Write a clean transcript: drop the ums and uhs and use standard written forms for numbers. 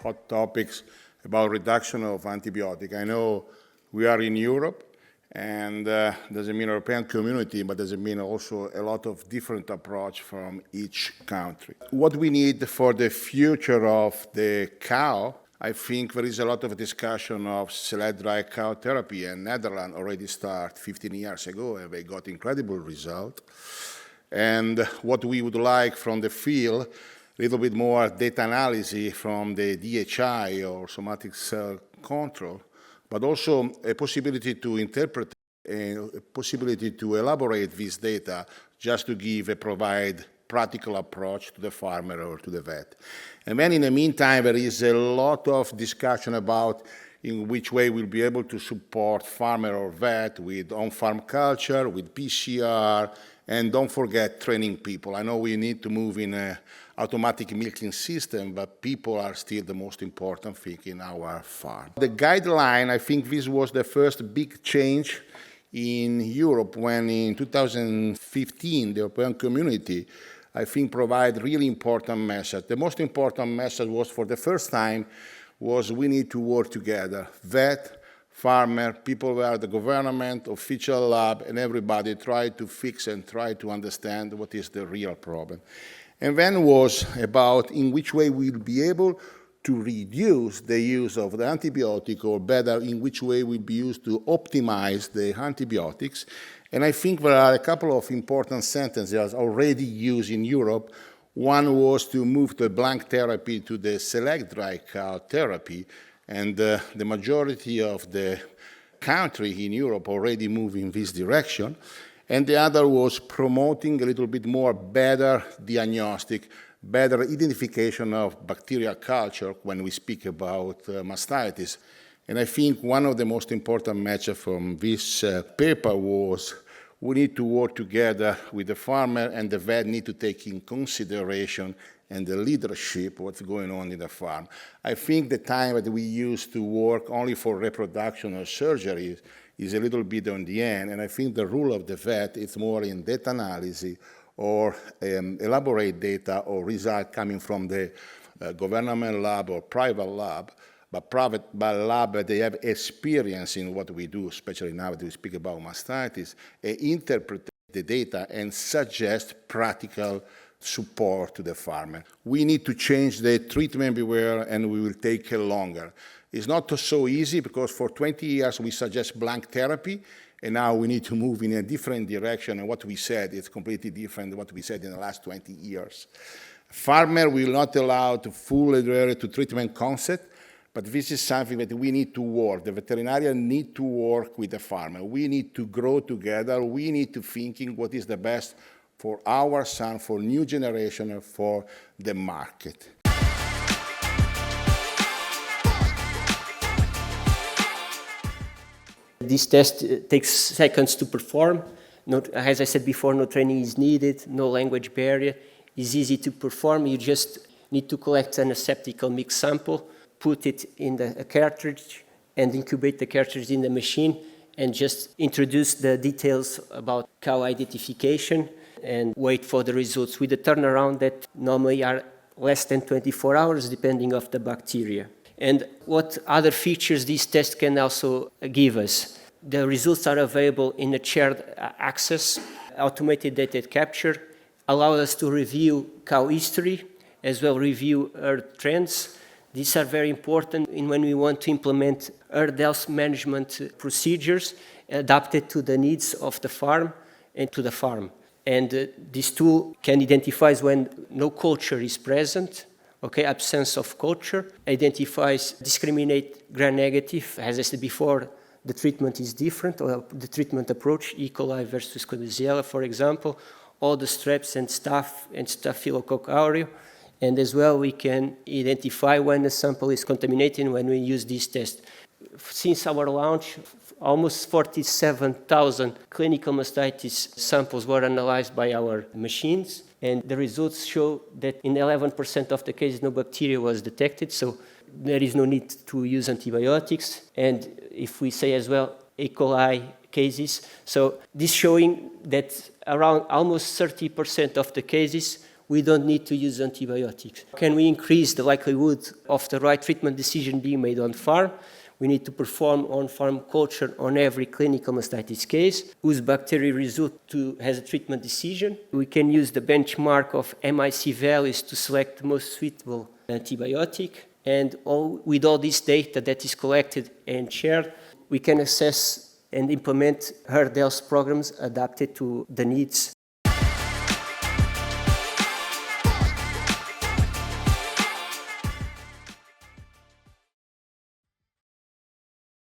hot topics about reduction of antibiotic. I know we are in Europe, and doesn't mean European community, but doesn't mean also a lot of different approach from each country. What we need for the future of the cow, I think there is a lot of discussion of select dry cow therapy, and Netherlands already started 15 years ago, and they got incredible result. And what we would like from the field, a little bit more data analysis from the DHI or somatic cell control, but also a possibility to interpret, a possibility to elaborate this data just to provide practical approach to the farmer or to the vet. And then in the meantime, there is a lot of discussion about in which way we'll be able to support farmer or vet with on-farm culture, with PCR, and don't forget training people. I know we need to move in an automatic milking system, but people are still the most important thing in our farm. The guideline, I think this was the first big change in Europe when in 2015, the European community, I think, provide really important message. The most important message was for the first time was we need to work together. Vet, farmer, people where the government, official lab, and everybody try to fix and try to understand what is the real problem. And then was about in which way we'll be able to reduce the use of the antibiotic, or better, in which way we'll be used to optimize the antibiotics. And I think there are a couple of important sentences already used in Europe. One was to move the blank therapy to the select dry cow therapy, and the majority of the country in Europe already move in this direction. And the other was promoting a little bit more better diagnostic, better identification of bacterial culture when we speak about mastitis. And I think one of the most important messages from this paper was we need to work together with the farmer, and the vet need to take in consideration and the leadership, what's going on in the farm. I think the time that we used to work only for reproduction or surgery is a little bit on the end, and I think the role of the vet is more in data analysis or elaborate data or result coming from the government lab or private lab, but private lab, they have experience in what we do, especially now that we speak about mastitis, and interpret the data and suggest practical support to the farmer. We need to change the treatment beware, and we will take longer. It's not so easy because for 20 years we suggest blank therapy, and now we need to move in a different direction, and what we said is completely different than what we said in the last 20 years. Farmer will not allow to fully adhere to treatment concept, but this is something that we need to work. The veterinarian need to work with the farmer. We need to grow together. We need to thinking what is the best for our son, for new generation, and for the market. This test takes seconds to perform. As I said before, no training is needed, no language barrier. It's easy to perform. You just need to collect an aseptical mixed sample, put it in a cartridge, and incubate the cartridge in the machine, and just introduce the details about cow identification and wait for the results with a turnaround that normally are less than 24 hours, depending on the bacteria. And what other features this test can also give us? The results are available in a shared access, automated data capture, allow us to review cow history, as well review herd trends. These are very important when we want to implement herd health management procedures adapted to the needs of the farm and to the farm. And this tool can identify when no culture is present, absence of culture, identifies, discriminate gram-negative. As I said before, the treatment is different, or the treatment approach, E. coli versus Klebsiella, for example, all the strep's and staph and Staphylococcus aureus. And as well, we can identify when the sample is contaminated when we use this test. Since our launch, almost 47,000 clinical mastitis samples were analyzed by our machines, and the results show that in 11% of the cases, no bacteria was detected, so there is no need to use antibiotics. And if we say as well, E. coli cases, so this showing that around almost 30% of the cases we don't need to use antibiotics. Can we increase the likelihood of the right treatment decision being made on farm? We need to perform on-farm culture on every clinical mastitis case, whose bacterial result has a treatment decision. We can use the benchmark of MIC values to select the most suitable antibiotic. And with all this data that is collected and shared, we can assess and implement herd health programs adapted to the needs